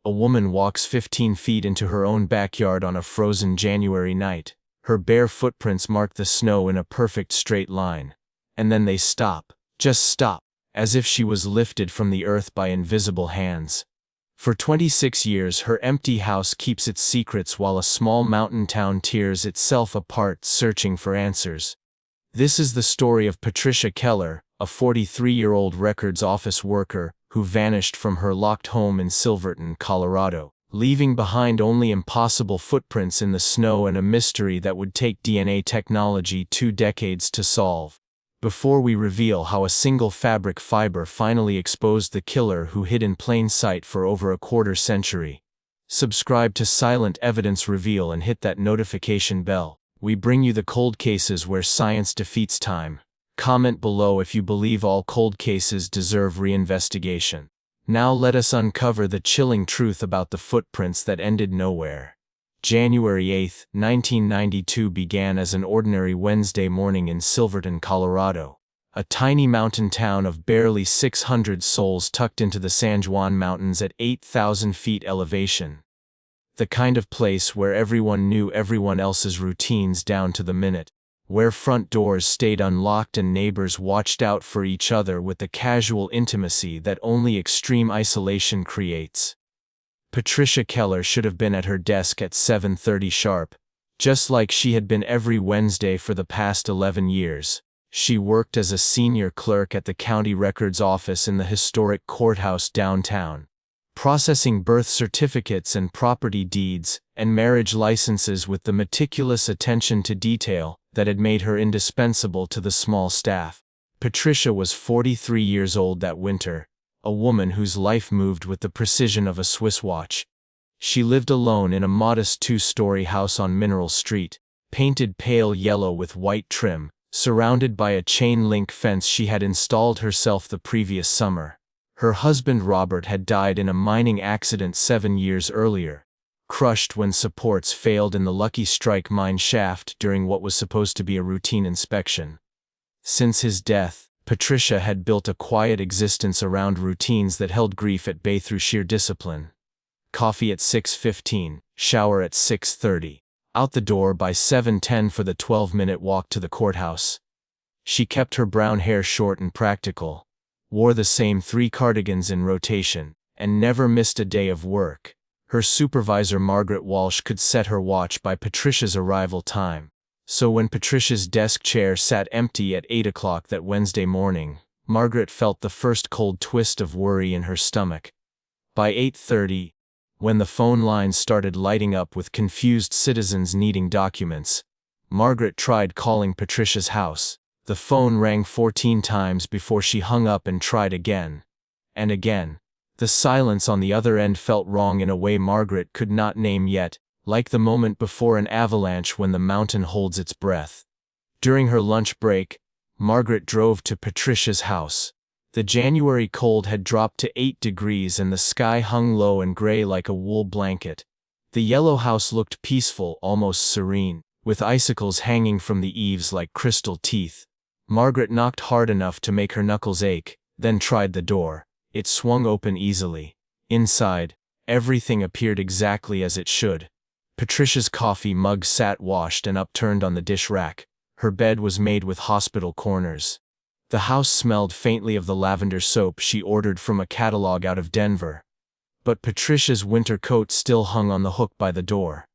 A woman walks 15 feet into her own backyard on a frozen January night. Her bare footprints mark the snow in a perfect straight line. And then they stop. Just stop. As if she was lifted from the earth by invisible hands. For 26 years her empty house keeps its secrets while a small mountain town tears itself apart searching for answers. This is the story of Patricia Keller, a 43-year-old records office worker who vanished from her locked home in Silverton, Colorado, leaving behind only impossible footprints in the snow and a mystery that would take DNA technology 2 decades to solve. Before we reveal how a single fabric fiber finally exposed the killer who hid in plain sight for over a quarter century, subscribe to Silent Evidence Reveal and hit that notification bell. We bring you the cold cases where science defeats time. Comment below if you believe all cold cases deserve reinvestigation. Now let us uncover the chilling truth about the footprints that ended nowhere. January 8, 1992 began as an ordinary Wednesday morning in Silverton, Colorado, a tiny mountain town of barely 600 souls tucked into the San Juan Mountains at 8,000 feet elevation. The kind of place where everyone knew everyone else's routines down to the minute, where front doors stayed unlocked and neighbors watched out for each other with the casual intimacy that only extreme isolation creates. Patricia Keller should have been at her desk at 7:30 sharp, just like she had been every Wednesday for the past 11 years. She worked as a senior clerk at the county records office in the historic courthouse downtown, processing birth certificates and property deeds and marriage licenses with the meticulous attention to detail that had made her indispensable to the small staff. Patricia was 43 years old that winter, a woman whose life moved with the precision of a Swiss watch. She lived alone in a modest 2-story house on Mineral Street, painted pale yellow with white trim, surrounded by a chain-link fence she had installed herself the previous summer. Her husband Robert had died in a mining accident 7 years earlier, crushed when supports failed in the Lucky Strike mine shaft during what was supposed to be a routine inspection. Since his death, Patricia had built a quiet existence around routines that held grief at bay through sheer discipline. Coffee at 6:15, shower at 6:30, out the door by 7:10 for the 12-minute walk to the courthouse. She kept her brown hair short and practical, wore the same 3 cardigans in rotation, and never missed a day of work. Her supervisor Margaret Walsh could set her watch by Patricia's arrival time. So when Patricia's desk chair sat empty at 8 o'clock that Wednesday morning, Margaret felt the first cold twist of worry in her stomach. By 8:30, when the phone lines started lighting up with confused citizens needing documents, Margaret tried calling Patricia's house. The phone rang 14 times before she hung up and tried again. And again. The silence on the other end felt wrong in a way Margaret could not name yet, like the moment before an avalanche when the mountain holds its breath. During her lunch break, Margaret drove to Patricia's house. The January cold had dropped to 8 degrees and the sky hung low and gray like a wool blanket. The yellow house looked peaceful, almost serene, with icicles hanging from the eaves like crystal teeth. Margaret knocked hard enough to make her knuckles ache, then tried the door. It swung open easily. Inside, everything appeared exactly as it should. Patricia's coffee mug sat washed and upturned on the dish rack. Her bed was made with hospital corners. The house smelled faintly of the lavender soap she ordered from a catalog out of Denver. But Patricia's winter coat still hung on the hook by the door.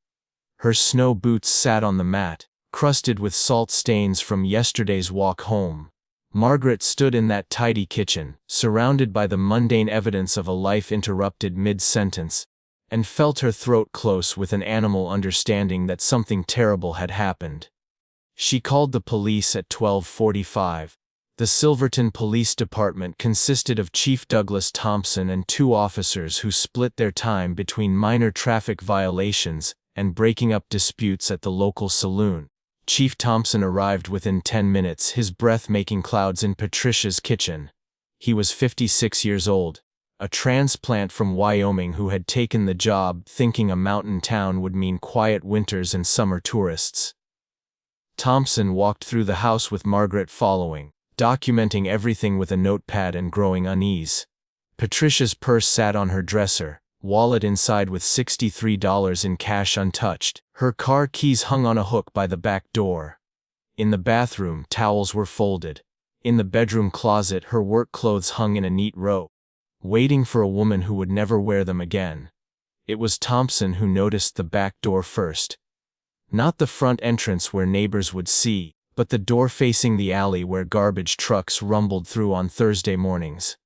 Her snow boots sat on the mat, crusted with salt stains from yesterday's walk home. Margaret stood in that tidy kitchen, surrounded by the mundane evidence of a life interrupted mid-sentence, and felt her throat close with an animal understanding that something terrible had happened. She called the police at 12:45. The Silverton Police Department consisted of Chief Douglas Thompson and 2 officers who split their time between minor traffic violations and breaking up disputes at the local saloon. Chief Thompson arrived within 10 minutes, his breath making clouds in Patricia's kitchen. He was 56 years old, a transplant from Wyoming who had taken the job thinking a mountain town would mean quiet winters and summer tourists. Thompson walked through the house with Margaret following, documenting everything with a notepad and growing unease. Patricia's purse sat on her dresser, wallet inside with $63 in cash untouched. Her car keys hung on a hook by the back door. In the bathroom, towels were folded. In the bedroom closet, her work clothes hung in a neat row, waiting for a woman who would never wear them again. It was Thompson who noticed the back door first. Not the front entrance where neighbors would see, but the door facing the alley where garbage trucks rumbled through on Thursday mornings.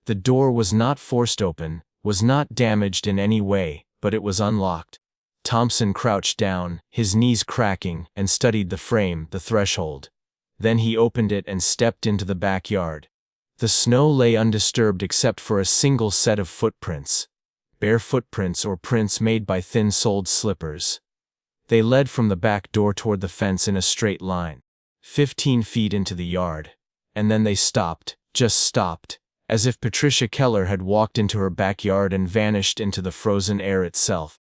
The door was not forced open, was not damaged in any way, but it was unlocked. Thompson crouched down, his knees cracking, and studied the frame, the threshold. Then he opened it and stepped into the backyard. The snow lay undisturbed except for a single set of footprints. Bare footprints or prints made by thin-soled slippers. They led from the back door toward the fence in a straight line, 15 feet into the yard. And then they stopped, just stopped, as if Patricia Keller had walked into her backyard and vanished into the frozen air itself.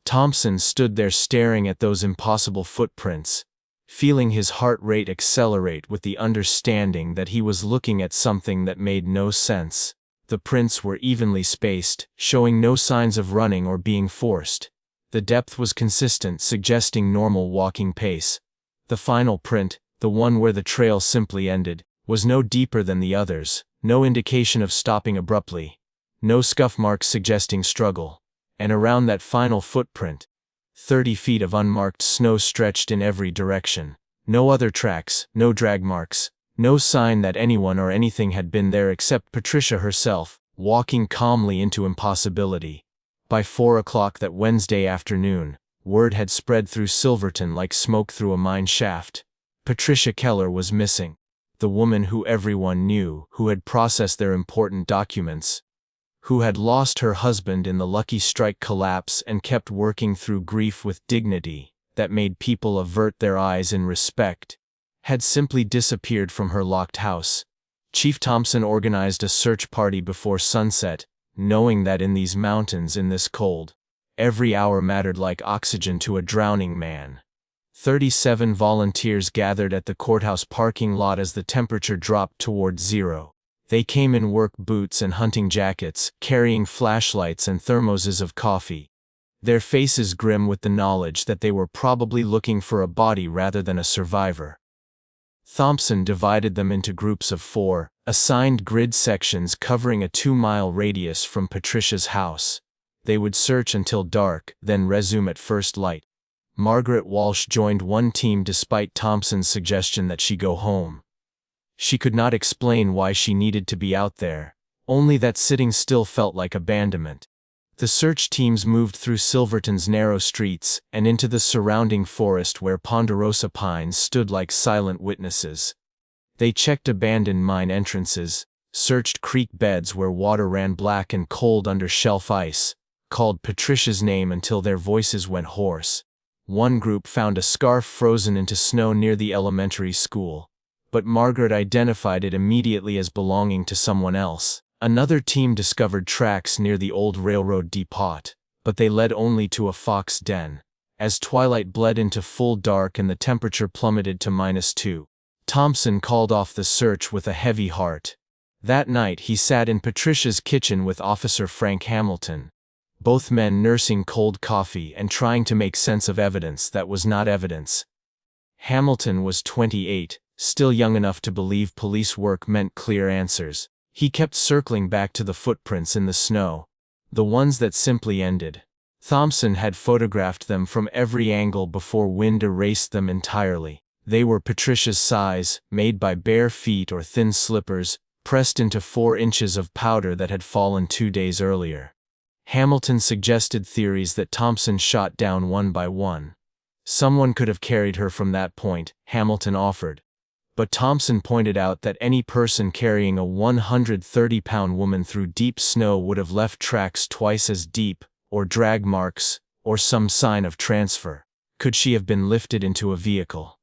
Thompson stood there staring at those impossible footprints, feeling his heart rate accelerate with the understanding that he was looking at something that made no sense. The prints were evenly spaced, showing no signs of running or being forced. The depth was consistent, suggesting normal walking pace. The final print, the one where the trail simply ended, was no deeper than the others, no indication of stopping abruptly, no scuff marks suggesting struggle. And around that final footprint, 30 feet of unmarked snow stretched in every direction. No other tracks, no drag marks, no sign that anyone or anything had been there except Patricia herself, walking calmly into impossibility. By 4 o'clock that Wednesday afternoon, word had spread through Silverton like smoke through a mine shaft. Patricia Keller was missing. The woman who everyone knew, who had processed their important documents, who had lost her husband in the Lucky Strike collapse and kept working through grief with dignity that made people avert their eyes in respect, had simply disappeared from her locked house. Chief Thompson organized a search party before sunset, knowing that in these mountains in this cold, every hour mattered like oxygen to a drowning man. 37 volunteers gathered at the courthouse parking lot as the temperature dropped toward zero. They came in work boots and hunting jackets, carrying flashlights and thermoses of coffee, their faces grim with the knowledge that they were probably looking for a body rather than a survivor. Thompson divided them into groups of 4, assigned grid sections covering a 2-mile radius from Patricia's house. They would search until dark, then resume at first light. Margaret Walsh joined one team despite Thompson's suggestion that she go home. She could not explain why she needed to be out there, only that sitting still felt like abandonment. The search teams moved through Silverton's narrow streets and into the surrounding forest where ponderosa pines stood like silent witnesses. They checked abandoned mine entrances, searched creek beds where water ran black and cold under shelf ice, called Patricia's name until their voices went hoarse. One group found a scarf frozen into snow near the elementary school, but Margaret identified it immediately as belonging to someone else. Another team discovered tracks near the old railroad depot, but they led only to a fox den. As twilight bled into full dark and the temperature plummeted to -2, Thompson called off the search with a heavy heart. That night he sat in Patricia's kitchen with Officer Frank Hamilton, both men nursing cold coffee and trying to make sense of evidence that was not evidence. Hamilton was 28, still young enough to believe police work meant clear answers. He kept circling back to the footprints in the snow, the ones that simply ended. Thompson had photographed them from every angle before wind erased them entirely. They were Patricia's size, made by bare feet or thin slippers, pressed into 4 inches of powder that had fallen 2 days earlier. Hamilton suggested theories that Thompson shot down one by one. Someone could have carried her from that point, Hamilton offered. But Thompson pointed out that any person carrying a 130-pound woman through deep snow would have left tracks twice as deep, or drag marks, or some sign of transfer. Could she have been lifted into a vehicle?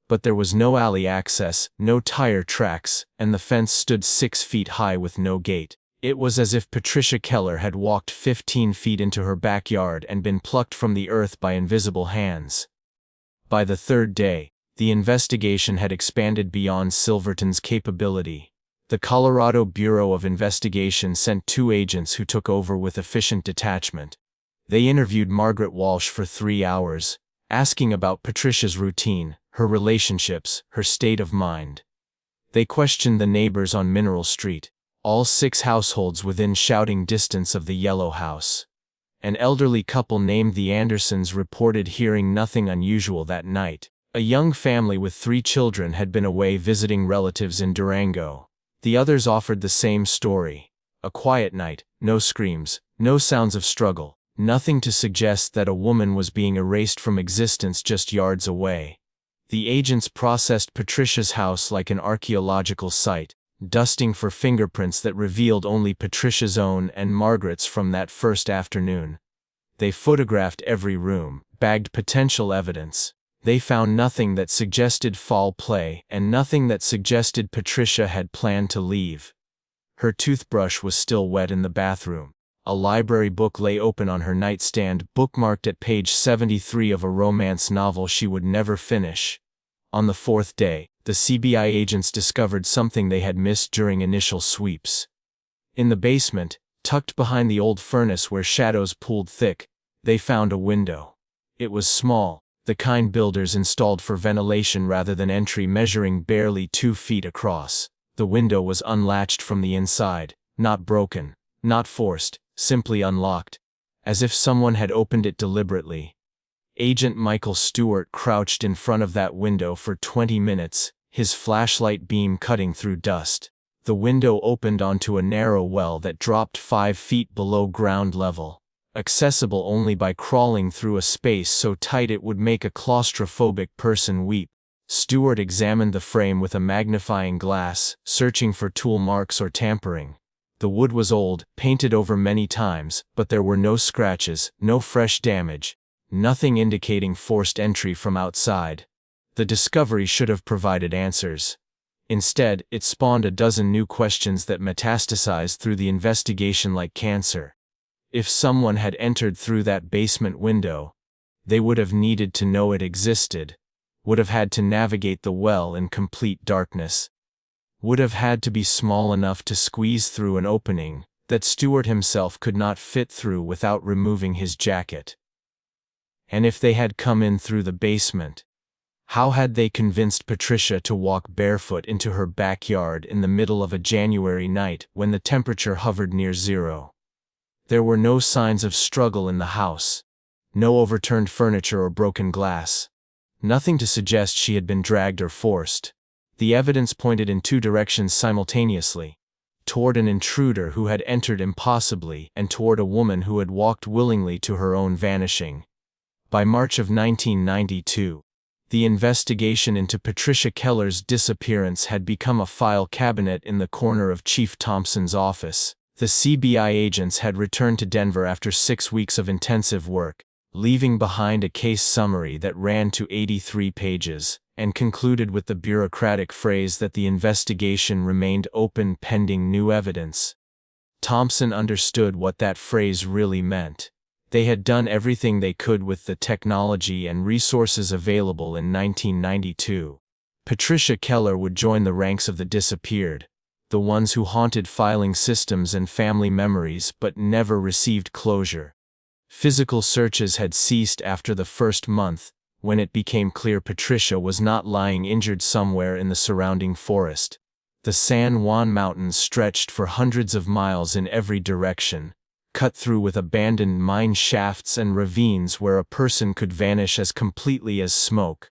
But there was no alley access, no tire tracks, and the fence stood 6 feet high with no gate. It was as if Patricia Keller had walked 15 feet into her backyard and been plucked from the earth by invisible hands. By the 3rd day, the investigation had expanded beyond Silverton's capability. The Colorado Bureau of Investigation sent 2 agents who took over with efficient detachment. They interviewed Margaret Walsh for 3 hours, asking about Patricia's routine, her relationships, her state of mind. They questioned the neighbors on Mineral Street, all 6 households within shouting distance of the yellow house. An elderly couple named the Andersons reported hearing nothing unusual that night. A young family with 3 children had been away visiting relatives in Durango. The others offered the same story. A quiet night, no screams, no sounds of struggle, nothing to suggest that a woman was being erased from existence just yards away. The agents processed Patricia's house like an archaeological site, dusting for fingerprints that revealed only Patricia's own and Margaret's from that first afternoon. They photographed every room, bagged potential evidence. They found nothing that suggested foul play and nothing that suggested Patricia had planned to leave. Her toothbrush was still wet in the bathroom. A library book lay open on her nightstand, bookmarked at page 73 of a romance novel she would never finish. On the 4th day, the CBI agents discovered something they had missed during initial sweeps. In the basement, tucked behind the old furnace where shadows pooled thick, they found a window. It was small, the kind builders installed for ventilation rather than entry, measuring barely 2 feet across. The window was unlatched from the inside, not broken, not forced, simply unlocked, as if someone had opened it deliberately. Agent Michael Stewart crouched in front of that window for 20 minutes, his flashlight beam cutting through dust. The window opened onto a narrow well that dropped 5 feet below ground level, accessible only by crawling through a space so tight it would make a claustrophobic person weep. Stewart examined the frame with a magnifying glass, searching for tool marks or tampering. The wood was old, painted over many times, but there were no scratches, no fresh damage, nothing indicating forced entry from outside. The discovery should have provided answers. Instead, it spawned a dozen new questions that metastasized through the investigation like cancer. If someone had entered through that basement window, they would have needed to know it existed, would have had to navigate the well in complete darkness, would have had to be small enough to squeeze through an opening that Stewart himself could not fit through without removing his jacket. And if they had come in through the basement, how had they convinced Patricia to walk barefoot into her backyard in the middle of a January night when the temperature hovered near 0? There were no signs of struggle in the house, no overturned furniture or broken glass, nothing to suggest she had been dragged or forced. The evidence pointed in 2 directions simultaneously, toward an intruder who had entered impossibly and toward a woman who had walked willingly to her own vanishing. By March of 1992, the investigation into Patricia Keller's disappearance had become a file cabinet in the corner of Chief Thompson's office. The CBI agents had returned to Denver after 6 weeks of intensive work, leaving behind a case summary that ran to 83 pages, and concluded with the bureaucratic phrase that the investigation remained open pending new evidence. Thompson understood what that phrase really meant. They had done everything they could with the technology and resources available in 1992. Patricia Keller would join the ranks of the disappeared, the ones who haunted filing systems and family memories but never received closure. Physical searches had ceased after the first month, when it became clear Patricia was not lying injured somewhere in the surrounding forest. The San Juan Mountains stretched for hundreds of miles in every direction, cut through with abandoned mine shafts and ravines where a person could vanish as completely as smoke.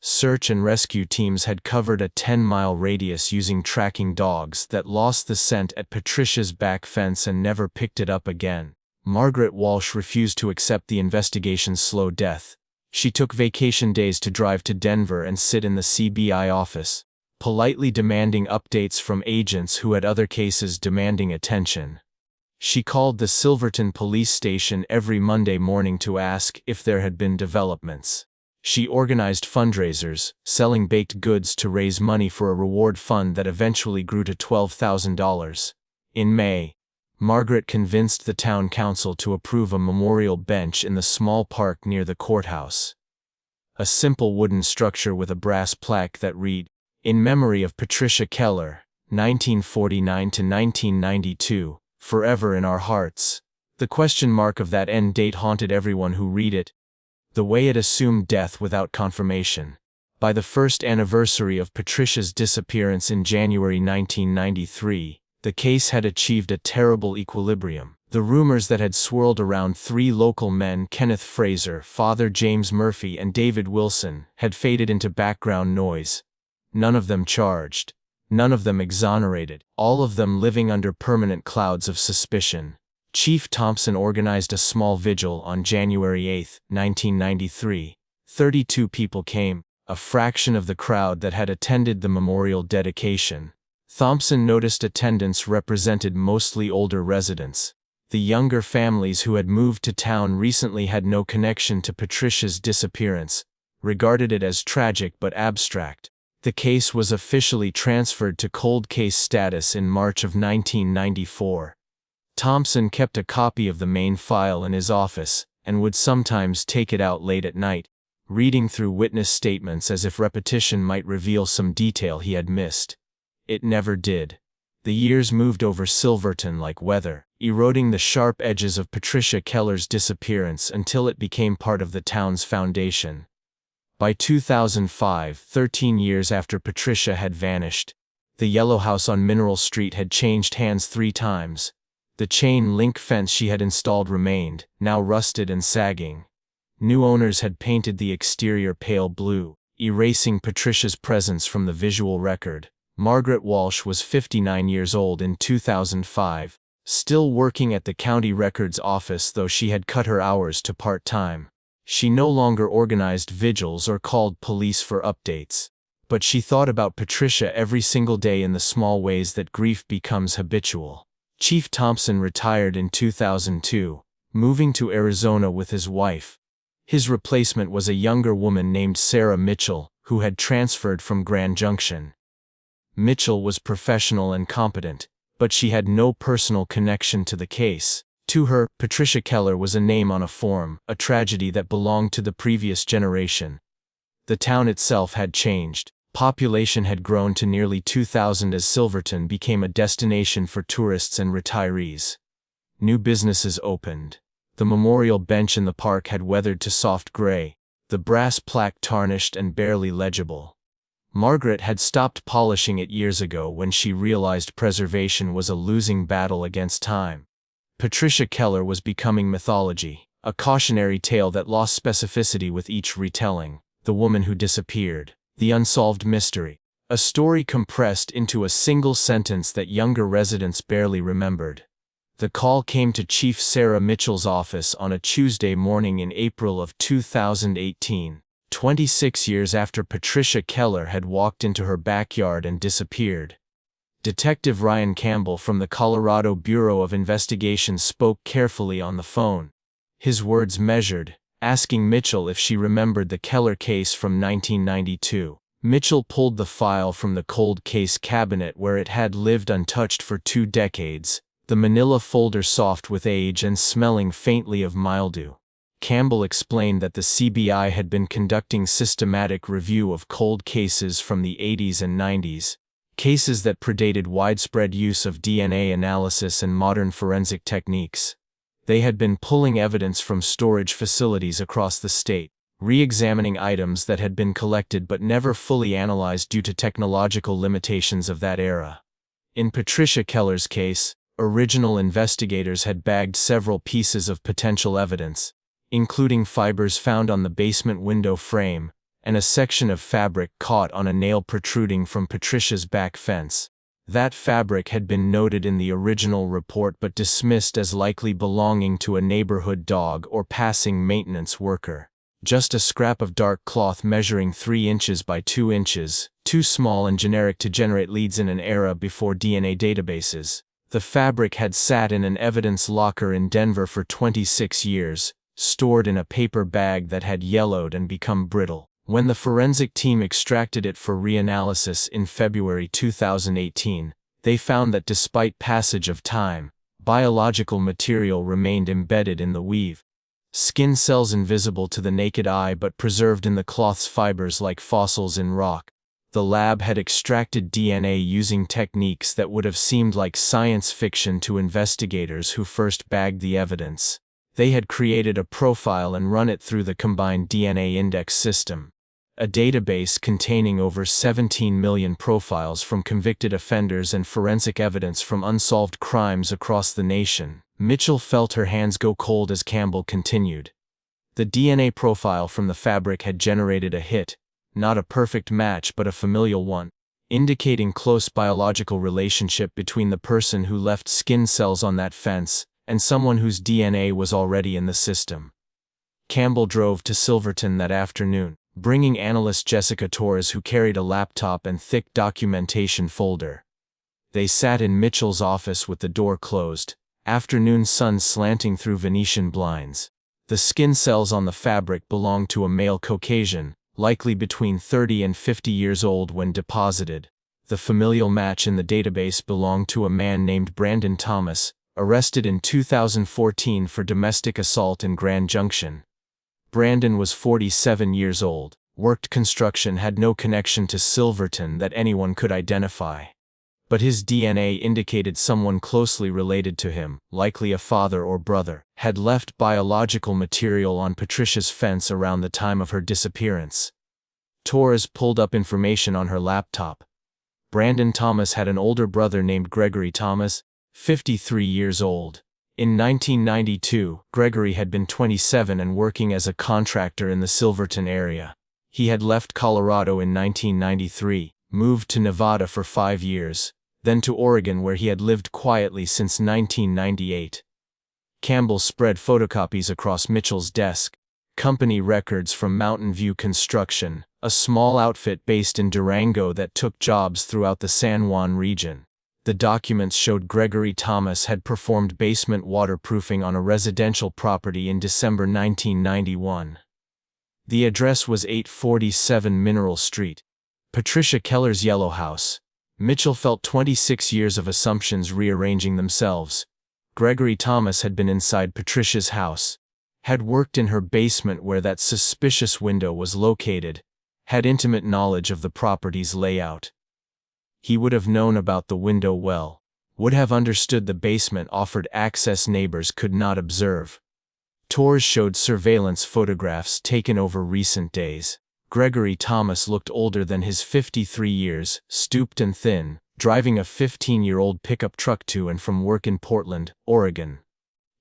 Search and rescue teams had covered a 10-mile radius using tracking dogs that lost the scent at Patricia's back fence and never picked it up again. Margaret Walsh refused to accept the investigation's slow death. She took vacation days to drive to Denver and sit in the CBI office, politely demanding updates from agents who had other cases demanding attention. She called the Silverton police station every Monday morning to ask if there had been developments. She organized fundraisers, selling baked goods to raise money for a reward fund that eventually grew to $12,000. In May, Margaret convinced the town council to approve a memorial bench in the small park near the courthouse. A simple wooden structure with a brass plaque that read, "In memory of Patricia Keller, 1949 to 1992, forever in our hearts. The question mark of that end date haunted everyone who read it. The way it assumed death without confirmation. By the first anniversary of Patricia's disappearance in January 1993, the case had achieved a terrible equilibrium. The rumors that had swirled around three local men, Kenneth Fraser, Father James Murphy, and David Wilson, had faded into background noise. None of them charged. None of them exonerated. All of them living under permanent clouds of suspicion. Chief Thompson organized a small vigil on January 8, 1993. 32 people came, a fraction of the crowd that had attended the memorial dedication. Thompson noticed attendance represented mostly older residents. The younger families who had moved to town recently had no connection to Patricia's disappearance, regarded it as tragic but abstract. The case was officially transferred to cold case status in March of 1994. Thompson kept a copy of the main file in his office, and would sometimes take it out late at night, reading through witness statements as if repetition might reveal some detail he had missed. It never did. The years moved over Silverton like weather, eroding the sharp edges of Patricia Keller's disappearance until it became part of the town's foundation. By 2005, 13 years after Patricia had vanished, the yellow house on Mineral Street had changed hands 3 times. The chain-link fence she had installed remained, now rusted and sagging. New owners had painted the exterior pale blue, erasing Patricia's presence from the visual record. Margaret Walsh was 59 years old in 2005, still working at the county records office though she had cut her hours to part-time. She no longer organized vigils or called police for updates. But she thought about Patricia every single day in the small ways that grief becomes habitual. Chief Thompson retired in 2002, moving to Arizona with his wife. His replacement was a younger woman named Sarah Mitchell, who had transferred from Grand Junction. Mitchell was professional and competent, but she had no personal connection to the case. To her, Patricia Keller was a name on a form, a tragedy that belonged to the previous generation. The town itself had changed. Population had grown to nearly 2,000 as Silverton became a destination for tourists and retirees. New businesses opened. The memorial bench in the park had weathered to soft gray, the brass plaque tarnished and barely legible. Margaret had stopped polishing it years ago when she realized preservation was a losing battle against time. Patricia Keller was becoming mythology, a cautionary tale that lost specificity with each retelling. The woman who disappeared. The unsolved mystery. A story compressed into a single sentence that younger residents barely remembered. The call came to Chief Sarah Mitchell's office on a Tuesday morning in April of 2018, 26 years after Patricia Keller had walked into her backyard and disappeared. Detective Ryan Campbell from the Colorado Bureau of Investigation spoke carefully on the phone. His words measured, asking Mitchell if she remembered the Keller case from 1992. Mitchell pulled the file from the cold case cabinet where it had lived untouched for 2 decades, the manila folder soft with age and smelling faintly of mildew. Campbell explained that the CBI had been conducting systematic review of cold cases from the 80s and 90s, cases that predated widespread use of DNA analysis and modern forensic techniques. They had been pulling evidence from storage facilities across the state, re-examining items that had been collected but never fully analyzed due to technological limitations of that era. In Patricia Keller's case, original investigators had bagged several pieces of potential evidence, including fibers found on the basement window frame, and a section of fabric caught on a nail protruding from Patricia's back fence. That fabric had been noted in the original report but dismissed as likely belonging to a neighborhood dog or passing maintenance worker. Just a scrap of dark cloth measuring 3 inches by 2 inches, too small and generic to generate leads in an era before DNA databases. The fabric had sat in an evidence locker in Denver for 26 years, stored in a paper bag that had yellowed and become brittle. When the forensic team extracted it for reanalysis in February 2018, they found that despite passage of time, biological material remained embedded in the weave. Skin cells invisible to the naked eye but preserved in the cloth's fibers like fossils in rock. The lab had extracted DNA using techniques that would have seemed like science fiction to investigators who first bagged the evidence. They had created a profile and run it through the combined DNA index system, a database containing over 17 million profiles from convicted offenders and forensic evidence from unsolved crimes across the nation. Mitchell felt her hands go cold as Campbell continued. The DNA profile from the fabric had generated a hit, not a perfect match but a familial one, indicating close biological relationship between the person who left skin cells on that fence and someone whose DNA was already in the system. Campbell drove to Silverton that afternoon, bringing analyst Jessica Torres, who carried a laptop and thick documentation folder. They sat in Mitchell's office with the door closed, afternoon sun slanting through Venetian blinds. The skin cells on the fabric belonged to a male Caucasian, likely between 30 and 50 years old when deposited. The familial match in the database belonged to a man named Brandon Thomas, arrested in 2014 for domestic assault in Grand Junction. Brandon was 47 years old, worked construction, had no connection to Silverton that anyone could identify. But his DNA indicated someone closely related to him, likely a father or brother, had left biological material on Patricia's fence around the time of her disappearance. Torres pulled up information on her laptop. Brandon Thomas had an older brother named Gregory Thomas, 53 years old. In 1992, Gregory had been 27 and working as a contractor in the Silverton area. He had left Colorado in 1993, moved to Nevada for 5 years, then to Oregon where he had lived quietly since 1998. Campbell spread photocopies across Mitchell's desk. Company records from Mountain View Construction, a small outfit based in Durango that took jobs throughout the San Juan region. The documents showed Gregory Thomas had performed basement waterproofing on a residential property in December 1991. The address was 847 Mineral Street, Patricia Keller's yellow house. Mitchell felt 26 years of assumptions rearranging themselves. Gregory Thomas had been inside Patricia's house, had worked in her basement where that suspicious window was located, had intimate knowledge of the property's layout. He would have known about the window well, would have understood the basement offered access neighbors could not observe. Torres showed surveillance photographs taken over recent days. Gregory Thomas looked older than his 53 years, stooped and thin, driving a 15-year-old pickup truck to and from work in Portland, Oregon.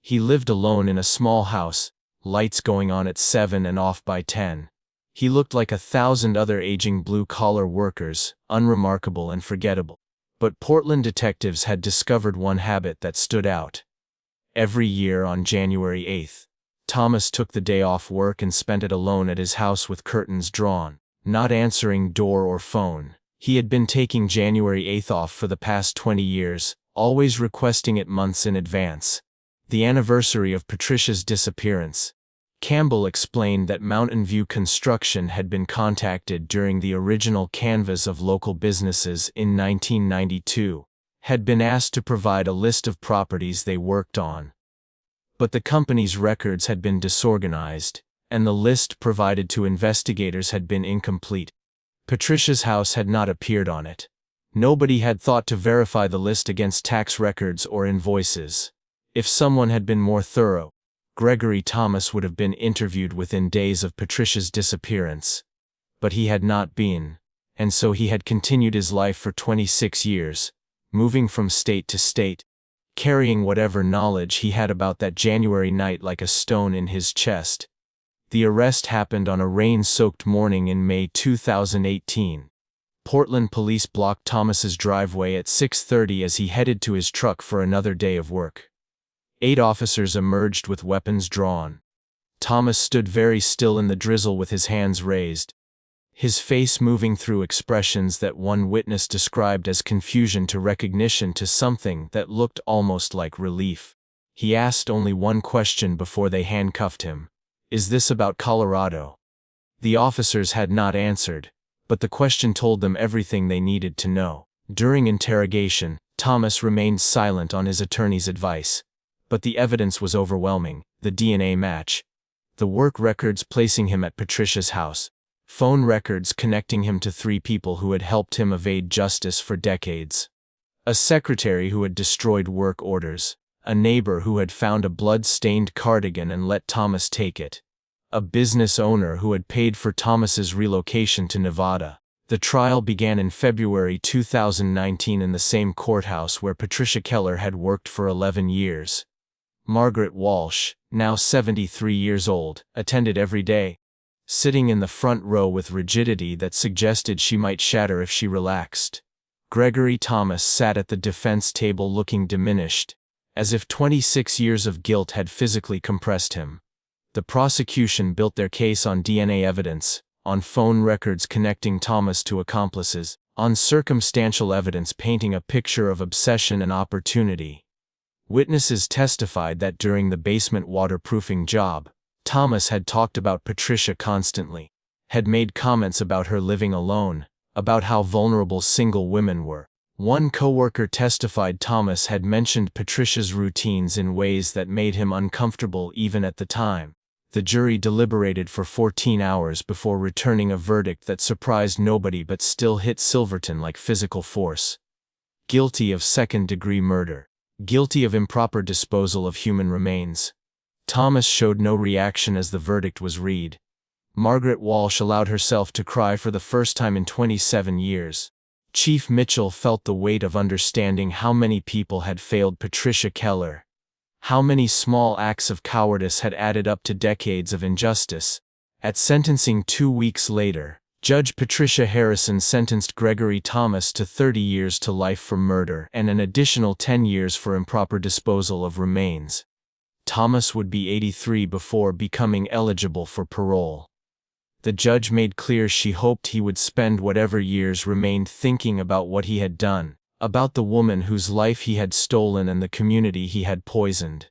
He lived alone in a small house, lights going on at 7 and off by 10. He looked like 1,000 other aging blue-collar workers, unremarkable and forgettable. But Portland detectives had discovered one habit that stood out. Every year on January 8th, Thomas took the day off work and spent it alone at his house with curtains drawn, not answering door or phone. He had been taking January 8th off for the past 20 years, always requesting it months in advance. The anniversary of Patricia's disappearance. Campbell explained that Mountain View Construction had been contacted during the original canvass of local businesses in 1992, had been asked to provide a list of properties they worked on. But the company's records had been disorganized, and the list provided to investigators had been incomplete. Patricia's house had not appeared on it. Nobody had thought to verify the list against tax records or invoices. If someone had been more thorough, Gregory Thomas would have been interviewed within days of Patricia's disappearance. But he had not been, and so he had continued his life for 26 years, moving from state to state, carrying whatever knowledge he had about that January night like a stone in his chest. The arrest happened on a rain-soaked morning in May 2018. Portland police blocked Thomas's driveway at 6:30 as he headed to his truck for another day of work. 8 officers emerged with weapons drawn. Thomas stood very still in the drizzle with his hands raised, his face moving through expressions that one witness described as confusion to recognition to something that looked almost like relief. He asked only one question before they handcuffed him. "Is this about Colorado?" The officers had not answered, but the question told them everything they needed to know. During interrogation, Thomas remained silent on his attorney's advice. But the evidence was overwhelming: the DNA match, the work records placing him at Patricia's house, phone records connecting him to 3 people who had helped him evade justice for decades. A secretary who had destroyed work orders, a neighbor who had found a blood-stained cardigan and let Thomas take it, a business owner who had paid for Thomas's relocation to Nevada. The trial began in February 2019 in the same courthouse where Patricia Keller had worked for 11 years. Margaret Walsh, now 73 years old, attended every day, sitting in the front row with rigidity that suggested she might shatter if she relaxed. Gregory Thomas sat at the defense table looking diminished, as if 26 years of guilt had physically compressed him. The prosecution built their case on DNA evidence, on phone records connecting Thomas to accomplices, on circumstantial evidence painting a picture of obsession and opportunity. Witnesses testified that during the basement waterproofing job, Thomas had talked about Patricia constantly, had made comments about her living alone, about how vulnerable single women were. One coworker testified Thomas had mentioned Patricia's routines in ways that made him uncomfortable even at the time. The jury deliberated for 14 hours before returning a verdict that surprised nobody but still hit Silverton like physical force. Guilty of second-degree murder. Guilty of improper disposal of human remains. Thomas showed no reaction as the verdict was read. Margaret Walsh allowed herself to cry for the first time in 27 years. Chief Mitchell felt the weight of understanding how many people had failed Patricia Keller. How many small acts of cowardice had added up to decades of injustice. At sentencing 2 weeks later, Judge Patricia Harrison sentenced Gregory Thomas to 30 years to life for murder and an additional 10 years for improper disposal of remains. Thomas would be 83 before becoming eligible for parole. The judge made clear she hoped he would spend whatever years remained thinking about what he had done, about the woman whose life he had stolen and the community he had poisoned.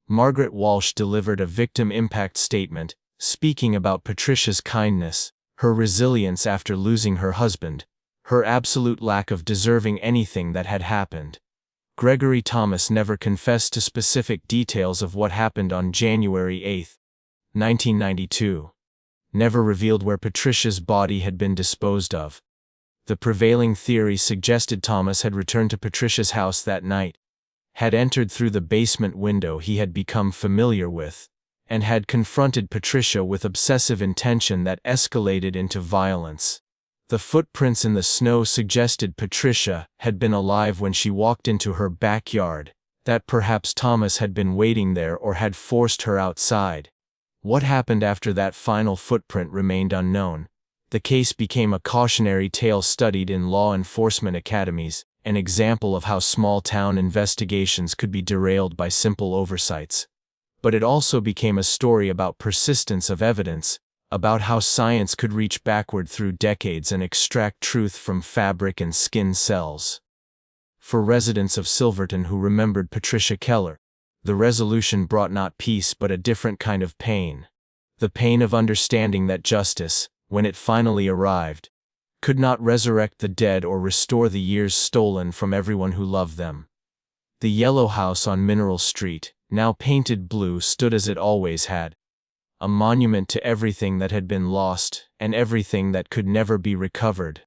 Margaret Walsh delivered a victim impact statement, speaking about Patricia's kindness, her resilience after losing her husband, her absolute lack of deserving anything that had happened. Gregory Thomas never confessed to specific details of what happened on January 8, 1992. Never revealed where Patricia's body had been disposed of. The prevailing theory suggested Thomas had returned to Patricia's house that night, had entered through the basement window he had become familiar with, and had confronted Patricia with obsessive intention that escalated into violence. The footprints in the snow suggested Patricia had been alive when she walked into her backyard, that perhaps Thomas had been waiting there or had forced her outside. What happened after that final footprint remained unknown. The case became a cautionary tale studied in law enforcement academies, an example of how small-town investigations could be derailed by simple oversights. But it also became a story about persistence of evidence, about how science could reach backward through decades and extract truth from fabric and skin cells. For residents of Silverton who remembered Patricia Keller, the resolution brought not peace but a different kind of pain. The pain of understanding that justice, when it finally arrived, could not resurrect the dead or restore the years stolen from everyone who loved them. The yellow house on Mineral Street, now painted blue, stood as it always had, a monument to everything that had been lost and everything that could never be recovered.